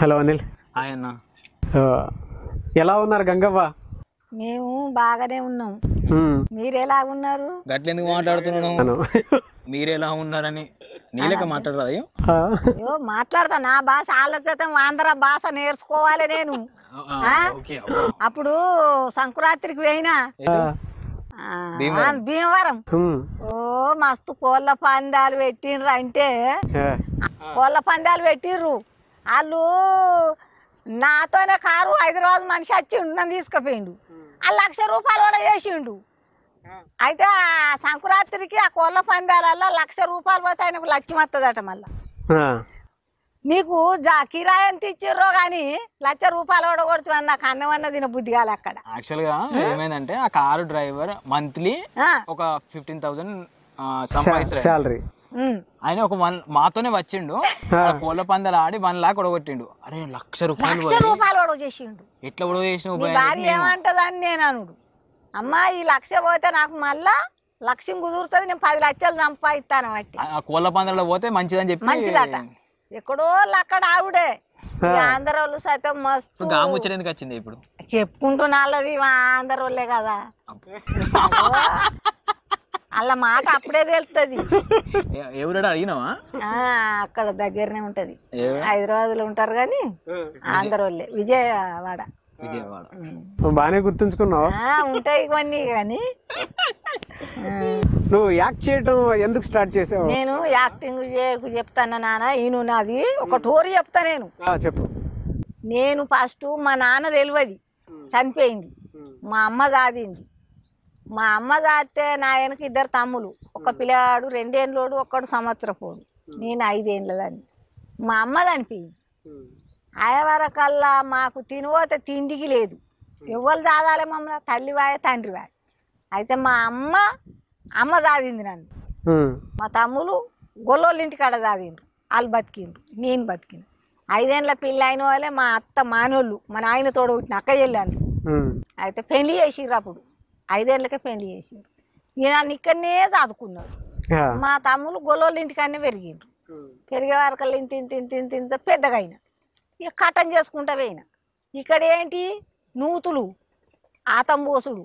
Hello Anil. Hi అన్న. ఎలా ఉన్నారు గంగవ్వ? మేము బాగానే ఉన్నాం. మీరు ఎలా ఉన్నారు? గట్లెందుకు మాట్లాడుతున్నాను? మీరు ఎలా ఉన్నారని నీలక మాట్లాడరా? అయ్యో మాట్లాడతా. నా భాష ఆలోచితం ఆంధ్ర భాష నేర్చుకోవాలి నేను. అప్పుడు సంక్రాంతికి పోయినా భీమవరం. ఓ మస్తు కోళ్ళ పందాలు పెట్టిండ్రు. అంటే కోళ్ళ పందాలు పెట్టిర్రు వాళ్ళు. నాతోనే కారు హైదరాబాద్ మనిషి వచ్చి నన్ను తీసుకుపోయిండు. ఆ 1,00,000 రూపాయలు కూడా చేసిండు. అయితే ఆ సంక్రాంతికి ఆ కోళ్ళ పందాలలో 1,00,000 రూపాయలు పోతే ఆయనకు లక్ష్యం వస్తుందట. మళ్ళా నీకు కిరాయి ఎంత ఇచ్చిర్రో కానీ 1,00,000 రూపాయలు కూడా కొడుతుంది. నాకు అన్నం అన్న తిన బుద్ధి కాలే అక్కడ. యాక్చువల్ గా ఏమైందంటే ఆ కారు డ్రైవర్ మంత్లీ ఒక 15,000 సాలరీ. ఆయన ఒక మాతోనే వచ్చిండు. కోళ్ళ పందాలు ఆడి 1 లాక్ ఒడగొట్టిండు. అరే 1,00,000 రూపాయలు ఒడవ చేసిండు. ఎట్లా ఒడవ చేసిన భార్య ఏమంటదని నేను అనుడు. అమ్మా ఈ 1,00,000 పోతే నాకు మళ్ళా 1,00,000 కుదురుతుంది, నేను 10 లక్షలు సంపాదిస్తాను. బట్టి ఆ కోళ్ళ పందాలలో పోతే మంచిదని చెప్పి మంచిదట. ఎక్కడో అక్కడ ఆవిడే ఆంధ్ర వాళ్ళు సైతం మస్తు గాముచ్చడం ఎందుకు వచ్చింది ఇప్పుడు చెప్పుకుంటున్నాళ్ళది ఆంధ్ర వాళ్ళే కదా. అలా మాట అప్పుడే తెలుస్తుంది. ఎవరు అడిగినావా? అక్కడ దగ్గరనే ఉంటది. హైదరాబాద్ లో ఉంటారు కానీ ఆంధ్ర వాళ్ళే. విజయవాడ. బానే గుర్తుంచుకున్నావు. ఉంటాయి ఇవన్నీ. కానీ నువ్వు యాక్ట్ చేయడం ఎందుకు స్టార్ట్ చేసావు? నేను యాక్టింగ్ చెప్తాను నాన్న. ఈయన నాది ఒక టోరీ చెప్తా. నేను చెప్పు. నేను ఫస్ట్ మా నాన్న తెలియదు, చనిపోయింది. మా అమ్మ జాదింది. మా అమ్మ జాతే నా వెనక 2 తమ్ములు. ఒక పిల్లాడు 2 ఏళ్ళోడు, ఒక్కడు సంవత్సరపోడు. నేను 5 ఏళ్ళదాన్ని. మా అమ్మ చనిపోయింది. ఆయవరకల్లా మాకు తినిపోతే తిండికి లేదు. ఎవరు జాదాలే మమ్మల్ని, తల్లి వాయ తండ్రి వాయ. అయితే మా అమ్మ జాదింది నన్ను. మా తమ్ములు గొల్లోళ్ళ ఇంటికాడ జాదిండ్రు. వాళ్ళు బతికిండ్రు, నేను బతికిండు. 5 ఏళ్ళ పిల్ల అయిన వాళ్ళే మా అత్త మానోళ్ళు, మా నాయన తోడు పుట్టిన అక్క చెల్లాను. అయితే పెళ్లి చేసిర్రు. అప్పుడు 5 ఏళ్ళకే పెళ్లి చేసిర్రు. ఈయన ఇక్కడనే చదువుకున్నారు. మా తమ్ములు గొల్లోళ్ళ ఇంటికాడనే పెరిగిండ్రు. పెరిగే వరకల్లా ఇంత ఇంత ఇంత ఇంత ఇంత పెద్దగా అయినా. ఇక కట్టం చేసుకుంటా పోయినా. ఇక్కడ ఏంటి నూతులు, ఆతంబోసుడు,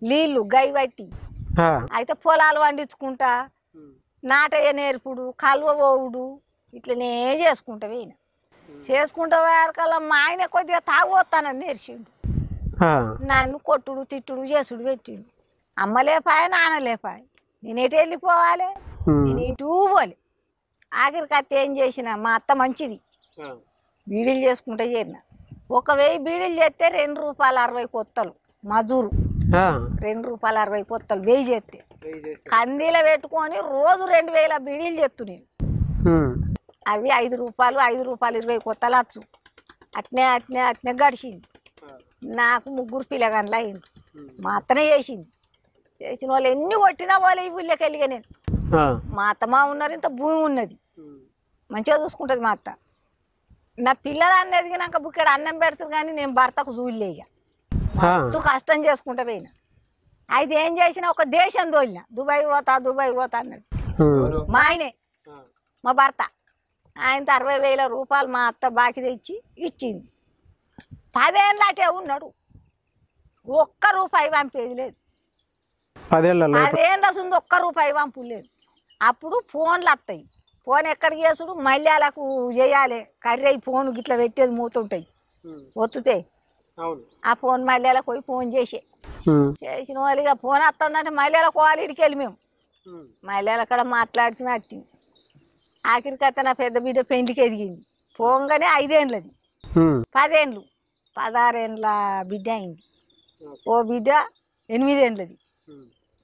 నీళ్ళు గై బట్టి. అయితే పొలాలు పండించుకుంటా, నాటయ్య నేర్పుడు, కలువ పోవుడు, ఇట్లనే చేసుకుంటా పోయినా. చేసుకుంటా వరకల్లా మా ఆయన కొద్దిగా తాగొస్తానని నేర్చిండు. నన్ను కొట్టుడు తిట్టుడు చేసుడు పెట్టిండు. అమ్మ లేపాయ, నాన్న లేపాయ. నేను ఎటు వెళ్ళిపోవాలి, నేను ఇటు పోలే. ఆఖరికి అత్త ఏం చేసిన, మా అత్త మంచిది, బీడీలు చేసుకుంటే చేరిన. 1,000 బీడీలు చేస్తే ₹2.60 కొత్తలు మజూరు. ₹2.60 కొత్తలు 1000 చేస్తే కందీల పెట్టుకొని రోజు 2,000 బీడీలు చేస్తు నేను. అవి ₹5 కొత్తలు వచ్చు. అట్నే అట్నే అట్నే గడిచింది. నాకు 3 పిల్లగాండ్లు అయింది. మా అత్తనే చేసింది. చేసిన వాళ్ళు ఎన్ని కొట్టినా వాళ్ళు ఈ ఊళ్ళోకి వెళ్ళిగా. నేను మా అత్తమా ఉన్నారు, ఇంత భూమి ఉన్నది, మంచిగా చూసుకుంటుంది మా అత్త. నా పిల్లలు అనేది నాకు బుక్కడ అన్నం పెడుతుంది కానీ నేను భర్తకు చూడలే. ఇక మస్తు కష్టం చేసుకుంటా పోయినా. అయితే ఏం చేసినా ఒక దేశం తోలిన. దుబాయ్ పోతా అన్నాడు మా ఆయనే, మా భర్త. ఆయనతో ₹60,000 మా అత్త బాకీ తెచ్చి ఇచ్చింది. 10 ఏళ్ళ అటే ఉన్నాడు. ₹1 పంపేది లేదు. 10 ఏళ్ళ ఉంది ₹1 పంపు లేదు. అప్పుడు ఫోన్లు వస్తాయి. ఫోన్ ఎక్కడికి చేసుడు, మల్యాలకు చేయాలి. కర్రీ ఫోన్ గిట్లా పెట్టేది మూతుంటాయి, ఒత్తుతాయి. ఆ ఫోన్ మల్యాలకు పోయి ఫోన్ చేసిన వాళ్ళు ఇక ఫోన్ వస్తుందంటే మల్యాలకు పోవాలి. ఇడికి వెళ్ళి మేము మల్యాల అక్కడ మాట్లాడిన వచ్చింది. ఆఖరికి అత్త నా పెద్ద బిడ్డ పెండ్లికి ఎదిగింది. పోగానే 5 ఏళ్ళది, 10 ఏళ్ళు, 16 ఏళ్ళ బిడ్డ అయింది. ఓ బిడ్డ 8 ఏళ్ళది,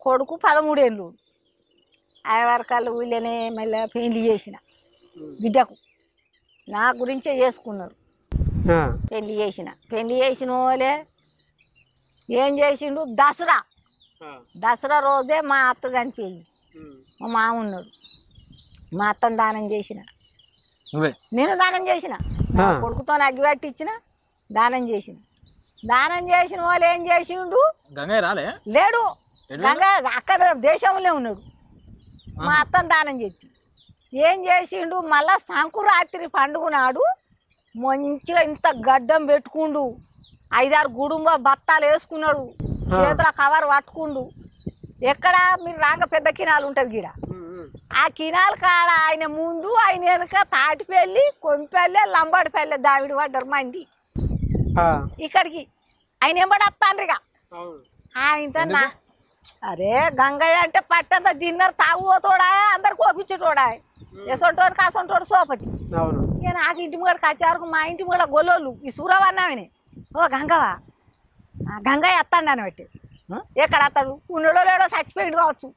కొడుకు 13 ఏళ్ళు. ఆయవరకాళ్ళు ఊళ్ళోనే మళ్ళీ పెళ్లి చేసిన బిడ్డకు. నా గురించే చేసుకున్నారు. పెళ్లి చేసిన వాళ్ళే ఏం చేసిండు, దసరా రోజే మా అత్త చనిపోయింది. మా మామ ఉన్నాడు. మా అత్తను దానం చేసిన, నేను దానం చేసిన. నా కొడుకుతో అగ్గి పట్టించిన, దానం చేసిన. దానం చేసిన వాళ్ళు ఏం చేసిండు, లేడు గంగా అక్కడ దేశంలో ఉన్నాడు. మా అత్తను దానం చేసి ఏం చేసిండు, మళ్ళా సంకురాత్రి పండుగ నాడు మంచిగా ఇంత గడ్డం పెట్టుకుండు, 5-6 గుడుంబ బత్తాలు వేసుకున్నాడు, చేతుల కవర్ పట్టుకుండు. ఎక్కడ మీరు రాగా పెద్ద కినాలు ఉంటుంది గీడ, ఆ కినాల కాడ ఆయన ముందు ఆయన వెనుక తాటిపల్లి, కొంపెల్లి, లంబాడిపల్లి దావిడి పడ్డారు మంది. ఇక్కడికి ఆయన ఎంబడి వస్తాను ఇక ఆయన. అరే గంగయ్య అంటే పట్టంత డిన్నర్ తాగుపోతోడా, అందరు కోపించేటోడా, ఎసొంటోడు కాసొంటోడు సోపతి. ఇక నాకు ఇంటి ముంగడికి వచ్చేవరకు మా ఇంటి ముంగడ గొల్లోళ్ళు ఈ సూరవన్నామని, ఓ గంగవా గంగయ్య వస్తాడు అని బట్టి, ఎక్కడ వస్తాడు, ఉన్నడో లేడో చచ్చిపోయిండు కావచ్చు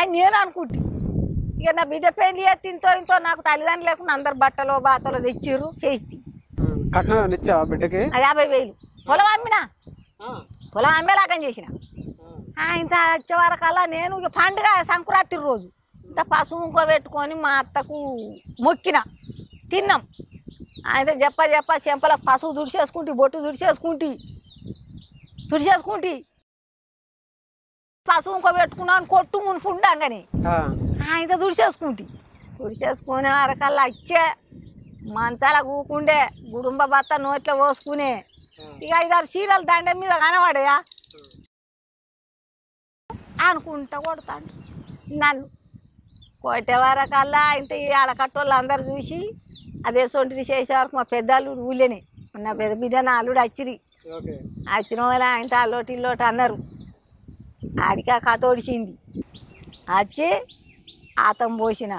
అని నేను అనుకుంటే. ఇక నా బిడ్డ పెళ్లి ఇంతో ఇంతో నాకు తల్లిదండ్రులు లేకుండా అందరు బట్టలు బాతలు తెచ్చిర్రు చేసి 50,000 పొలం అమ్మినా, పొలం అమ్మేలాగని చేసిన. ఇంత వచ్చే వరకల్లా నేను ఇక పండుగ సంక్రాంతి రోజు ఇంత పసుపు పెట్టుకొని మా అత్తకు మొక్కిన, తిన్నాం. ఆయన చెప్ప చెంపలకు పసుపు తుడిచేసుకుంటే, బొట్టు తుడిచేసుకుంటే పసుపు పెట్టుకున్నాను కొట్టు మునుపుండంగాని ఆయన తుడిచేసుకునే వరకల్లా వచ్చే మంచాల కూకుండే, గుడుంబ బత్త నోట్లో పోసుకునే. ఇక 5-6 చీరలు దండం మీద కనబడయా అనుకుంటా కొడతాను. నన్ను కొట్టే వరకల్లా ఇంత ఈ ఆడకట్టోళ్ళు అందరు చూసి అదే సొంటిది చేసే వరకు మా పెద్దలు ఊళ్ళేనే నా పెద్ద బిడ్డ నా అల్లుడు వచ్చిరి. వచ్చిన వాళ్ళ ఆయన అల్లోటి ఇల్లోటి అన్నారు. ఆడికి ఆ కథ ఒడిచింది. వచ్చి ఆతం పోసిన,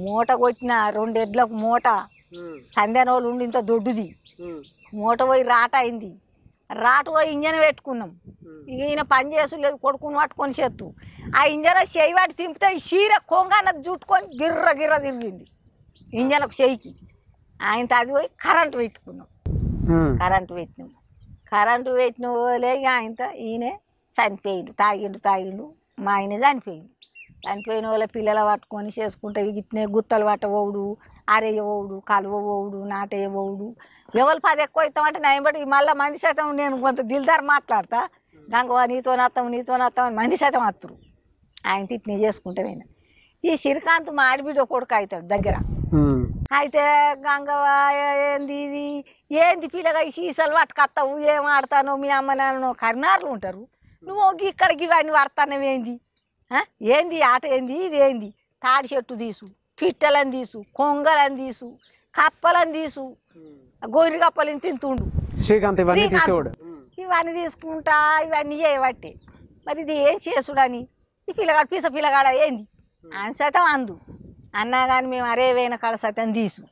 మూట కొట్టిన 2 ఎడ్లకు మూట, సంధ్యానోళ్ళు ఉండి ఇంత దొడ్డుది మూట పోయి రాట అయింది. రాట పోయి ఇంజన్ పెట్టుకున్నాం. ఇక ఈయన పని చేసులేదు, కొడుకుని పట్టుకొని చేత్తు ఆ ఇంజన్ చేయి వాటి తింపితే ఈ చీర కొంగన్నది చుట్టుకొని గిర్ర గిర్ర తిరిగింది ఇంజన్కు చేయికి. ఆయనతో అది పోయి కరెంటు పెట్టుకున్నాం. కరెంటు పెట్టిన పోలే ఆయనతో ఈయనే చనిపోయిండు. తాగిండు మా ఆయన చనిపోయిన వాళ్ళ పిల్లలు పట్టుకొని చేసుకుంటే ఇట్నే గుత్తలు పట్టబోవుడు, అరేయబోవుడు, కలువబోవుడు, నాటేయబోవుడు. ఎవరు 10 ఎక్కువ అవుతామంటే నేను బట్టి మళ్ళీ మంది శాతం నేను కొంత దిల్దారు మాట్లాడతా, గంగవా నీతో నత్తామని మంది శాతం వస్తురు. ఆయన తిట్నే చేసుకుంటే నేను ఈ శ్రీకాంత్ మా ఆడబిడ్డ కొడుకు అవుతాడు దగ్గర. అయితే గంగవా ఏంది పిల్లగా ఈ సీసాలు పట్టుకొస్తావు, ఏం ఆడతాను, మీ అమ్మ నాన్న కర్నార్లు ఉంటారు, నువ్వు ఇక్కడికి ఇవన్నీ పడతానవేంది, ఏంది ఆట ఏంది, ఇది ఏంది, తాడి చెట్టు తీసు, పిట్టలను తీసు, కొంగలను తీసు, కప్పలను తీసు, గొర్రె కప్పలని తింటుండు శ్రీకాంత్. ఇవన్నీ తీసుకుంటా ఇవన్నీ చేయబట్టే మరి ఇది ఏం చేసుడని ఈ పిల్లగాడు పిల్లగాడ ఏంది ఆయన శాతం అందు అన్నా కానీ మేము అరే వేన కాడ శాతం తీసు.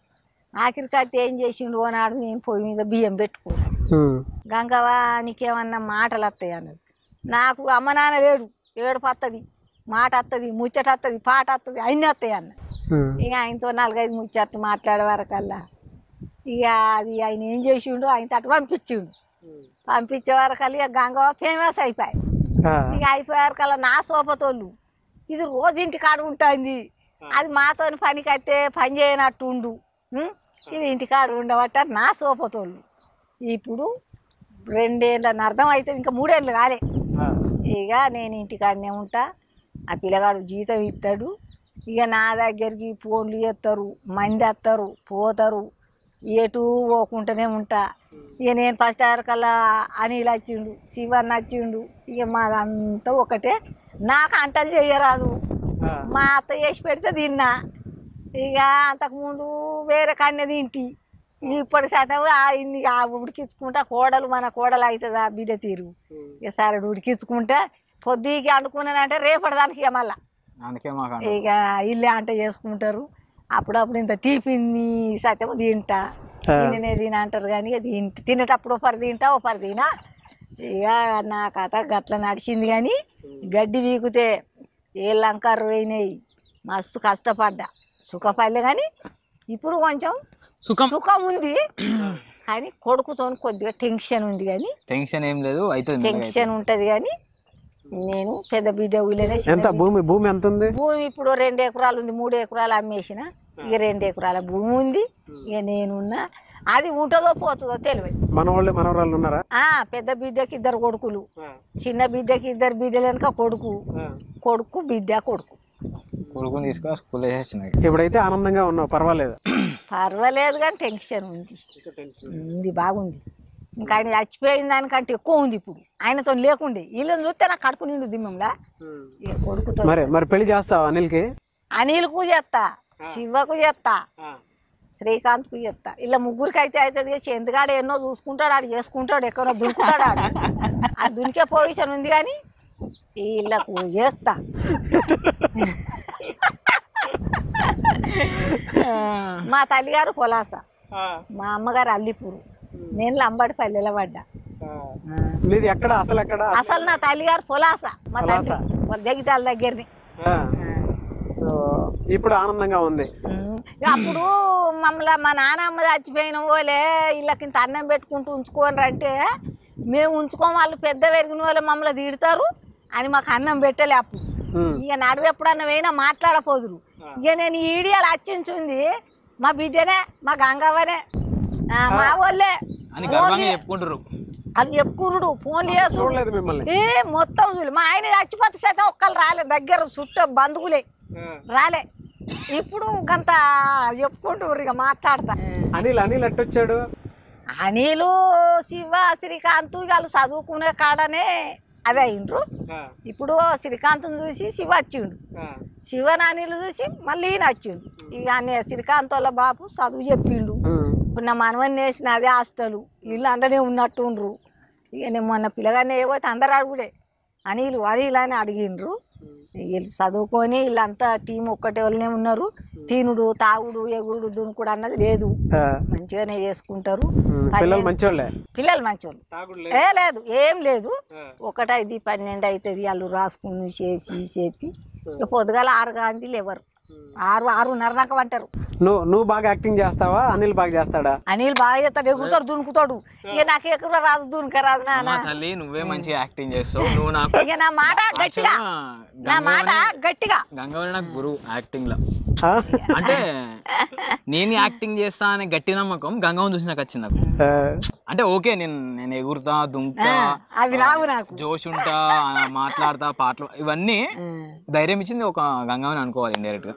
ఆఖరికైతే ఏం చేసిండు అన్నాడు, నేను పొయ్యి మీద బియ్యం పెట్టుకున్నాను. గంగవా నీకేమన్నా మాటలు వస్తాయి అన్నది. నాకు అమ్మ నాన్న లేడు, ఏడుపు వస్తుంది, మాట వస్తుంది, ముచ్చట వస్తుంది, పాట వస్తుంది, అన్నీ వస్తాయి అన్న. ఇక ఆయనతో 4-5 ముచ్చట్లు మాట్లాడే వరకల్లా ఇక అది ఆయన ఏం చేసిండు, ఆయన తట్టు పంపించే వరకల్లా ఇక గంగవ్వ ఫేమస్ అయిపోయాయి. ఇక అయిపోయే వరకల్లా నా సోపతోళ్ళు ఇది రోజు ఇంటి కాడ ఉంటుంది, అది మాతో పనికి అయితే పని చేయనట్టు ఉండు, ఇది ఇంటికాడ ఉండబట్ట నా సోపతోళ్ళు. ఇప్పుడు 2 ఏళ్ళ అర్థం అవుతుంది, ఇంకా 3 ఏళ్ళు కాలే. ఇక నేను ఇంటికాడనే ఉంటా, ఆ పిల్లగాడు జీతం ఇస్తాడు. ఇక నా దగ్గరికి ఫోన్లు చేస్తారు, మంది వస్తారు పోతారు, ఎటు పోకుంటూనే ఉంటా. ఇక నేను ఫస్ట్ కల్లా అనిల్ వచ్చిండు, శివన్ వచ్చిండు, ఇక మాదంతా ఒకటే. నాకు అంటలు చేయరాదు, మా అత్త చేసి పెడితే తిన్నా. ఇక అంతకుముందు వేరే కన్య తింటి, ఇప్పుడు శాతం ఇన్ని ఉడికించుకుంటా. మన కోడలు అవుతుంది ఆ బిడ్డ తీరు. ఇక సరే ఉడికించుకుంటా పొద్దుకి అనుకున్నానంటే రేపటిదానికి ఇక మళ్ళా ఇక ఇల్లే అంటే చేసుకుంటారు. అప్పుడప్పుడు ఇంత టిఫిన్ సత్యం తింటా, తినే తిన అంటారు కానీ ఇక తినేటప్పుడు ఒకరు తింటా ఒకరు తినా. ఇక నా కథ గట్ల నడిచింది. కానీ గడ్డి వీకితే ఏ లంకారు పోయినాయి, మస్తు కష్టపడ్డా, సుఖపడలే. కానీ ఇప్పుడు కొంచెం సుఖం ఉంది, కానీ కొడుకుతో కొద్దిగా టెన్షన్ ఉంది. కానీ టెన్షన్ ఏం లేదు, టెన్షన్ ఉంటది. కానీ నేను పెద్ద బిడ్డ ఊళ్ళోనే. భూమి ఎంత ఉంది? భూమి ఇప్పుడు 2 ఎకరాలు ఉంది, 3 ఎకరాలు అమ్మేసిన. ఇక 2 ఎకరాల భూమి ఉంది. ఇక నేనున్నా, అది ఉంటుందో పోతుందో తెలియదు. మనవరాళ్ళు ఉన్నారా? పెద్ద బిడ్డకి 2 కొడుకులు, చిన్న బిడ్డకి 2 బిడ్డలు వెనక కొడుకు బిడ్డ కొడుకుని తీసుకొని స్కూల్. ఇప్పుడైతే ఆనందంగా ఉన్నావు, పర్వాలేదు. పర్వాలేదు కానీ టెన్షన్ ఉంది బాగుంది. ఇంకా ఆయన చచ్చిపోయిన దానికంటే ఎక్కువ ఉంది ఇప్పుడు. ఆయనతో లేకుండే వీళ్ళని చూస్తే నాకు కడుపు నిండు దిమ్మంలా. కొడుకుతో మరి పెళ్లి చేస్తావా అనిల్కి? అనిల్కు చేస్తా, శివకు చేస్తా, శ్రీకాంత్కు చెప్తా. ఇలా ముగ్గురికి అయితే అవుతుంది. ఎందుకాడ ఎన్నో చూసుకుంటాడు, ఆడు చేసుకుంటాడు, ఎక్కడో దునుకుతాడు. ఆడు దునికే పొజిషన్ ఉంది కానీ వీళ్ళకు చేస్తా. మా తల్లిగారు పొలాస, మా అమ్మగారు అల్లిపూరు, నేను లంబడిపల్లెల పడ్డా. అసలు నా తల్లిగారు పొలాస, మా తల్లి జగితాల దగ్గరని. ఇప్పుడు ఆనందంగా ఉంది. అప్పుడు మమ్మల్ని మా నాన్నమ్మ చచ్చిపోయిన పోలే వీళ్ళకింత అన్నం పెట్టుకుంటూ ఉంచుకోని అంటే మేము ఉంచుకోం, వాళ్ళు పెద్ద పెరిగిన వాళ్ళే మమ్మల్ని తిడతారు అని మాకు అన్నం పెట్టలే. అప్పుడు ఇక నడువు ఎప్పుడన్నా పోయినా మాట్లాడపోదురు. ఇక నేను ఈడియాలు అచ్చించుంది మా బిడ్డనే, మా గంగవ్వనే, మా వాళ్ళే చెప్పుకుంటారు. అది చెప్పుకురుడు ఫోన్లు చేసుడు మొత్తం చూడు. మా ఆయన చచ్చిపోతే శాతం ఒక్కళ్ళు రాలే, దగ్గర చుట్ట బంధువులే రాలే. ఇప్పుడు కొంత చెప్పుకుంటారు ఇక మాట్లాడతా. అనిల్ ఎట్టొచ్చాడు? అనిలు శివ శ్రీకాంత్ వాళ్ళు చదువుకునే కాడనే అదే అయిండ్రు. ఇప్పుడు శ్రీకాంత్ని చూసి శివ వచ్చిండు, శివని అనిలు చూసి మళ్ళీ ఈయన వచ్చిండు. ఇక శ్రీకాంత్ వాళ్ళ బాబు చదువు చెప్పిండు. ఇప్పుడు నా మనవని వేసిన అదే హాస్టల్, వీళ్ళు అందరే ఉన్నట్టుండ్రు. ఇక నేను మొన్న పిల్లగానే ఏవైతే అందరు అడుగుడే అనిలు అని అడిగిండ్రు. వీళ్ళు చదువుకొని వీళ్ళంతా టీం ఒక్కటే వాళ్ళనే ఉన్నారు. తినుడు తాగుడు ఎగురుడు దునుకుడు అన్నది లేదు, మంచిగానే చేసుకుంటారు. పిల్లలు మంచోళ్ళు లేదు, ఏం లేదు. 1 5 12 అవుతుంది వాళ్ళు రాసుకుని చేసి చెప్పి. ఇక పొద్దుగాల 6 గంటలు లేవరు, 6:30 దాకా వంటారు. నువ్వు బాగా యాక్టింగ్ చేస్తావా? అనిల్ బాగా చేస్తాడా? అనిల్ బాగా చేస్తాడు, ఎగురుతాడు, దునుకుతాడు. ఇక నాకు ఎక్కడ రాదు, దునకరాదు. తల్లి నువ్వే మంచిగా యాక్టింగ్ చేస్తావు. నువ్వు నాకు ఇక నా మాట గట్టిగా, నా మాట గట్టిగా. గంగవల్లి నాకు గురువు యాక్టింగ్ లో. అంటే నేను యాక్టింగ్ చేస్తా అనే గట్టి నమ్మకం గంగవని చూసి నాకు వచ్చింది. నాకు అంటే ఓకే, నేను ఎగురుతా, దుంకుతా, అవి రావు నాకు, జోష్ ఉంటా, మాట్లాడతా, పాటలు, ఇవన్నీ ధైర్యం ఇచ్చింది ఒక గంగవని అనుకోవాలి ఇండైరెక్ట్ గా.